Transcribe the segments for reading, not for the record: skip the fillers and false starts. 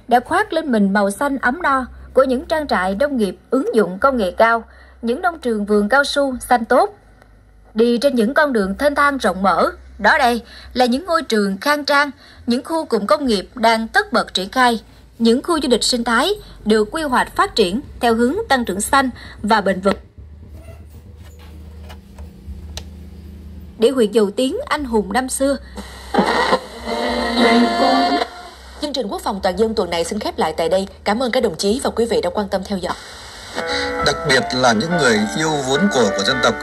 đã khoác lên mình màu xanh ấm no của những trang trại nông nghiệp ứng dụng công nghệ cao, những nông trường vườn cao su xanh tốt. Đi trên những con đường thênh thang rộng mở, đó đây là những ngôi trường khang trang, những khu cụm công nghiệp đang tất bật triển khai, những khu du lịch sinh thái được quy hoạch phát triển theo hướng tăng trưởng xanh và bền vững. Để huyện Dầu Tiếng anh hùng năm xưa. Chương trình Quốc phòng toàn dân tuần này xin khép lại tại đây. Cảm ơn các đồng chí và quý vị đã quan tâm theo dõi. Đặc biệt là những người yêu vốn cổ của dân tộc,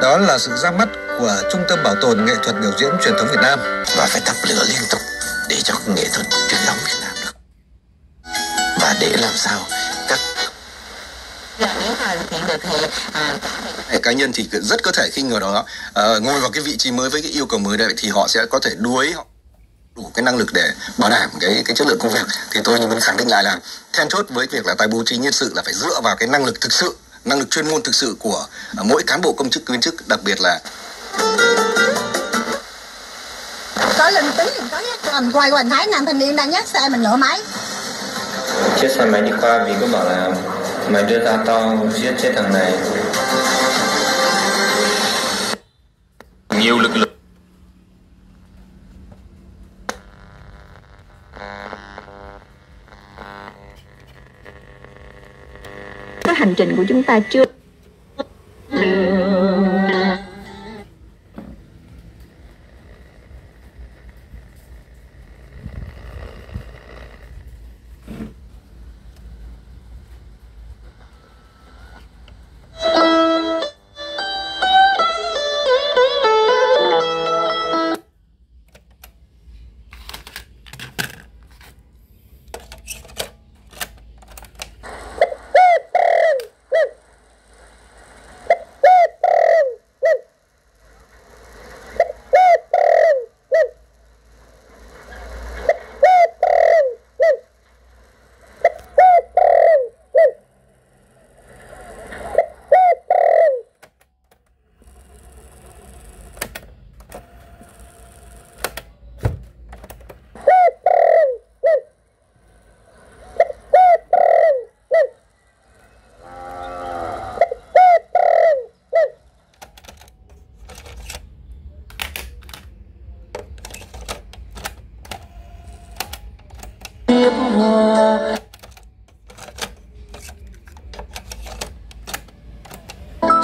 đó là sự ra mắt của Trung tâm Bảo tồn Nghệ thuật Biểu diễn Truyền thống Việt Nam. Và phải thắp lửa liên tục để cho nghệ thuật truyền thống Việt Nam được. Và để làm sao các cá nhân thì rất có thể khi người đó ngồi vào cái vị trí mới với cái yêu cầu mới đấy thì họ sẽ có thể đuối họ đủ cái năng lực để bảo đảm cái chất lượng công việc. Thì tôi muốn khẳng định lại là then chốt với việc là tái bố trí nhân sự là phải dựa vào cái năng lực thực sự, năng lực chuyên môn thực sự của mỗi cán bộ công chức viên chức, đặc biệt là có linh tính thì có mình quay qua thấy nam thanh niên đang nhắc xe mình lựa máy. Chiếc xe máy đi qua vì có bảo là mày đưa ra tao giết chết thằng này. nhiều lực lượng cái hành trình của chúng ta chưa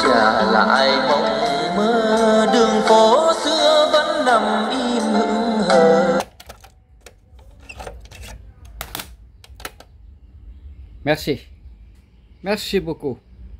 trả lại mộng mơ, đường phố xưa vẫn nằm im hững hờ. Merci. Merci beaucoup.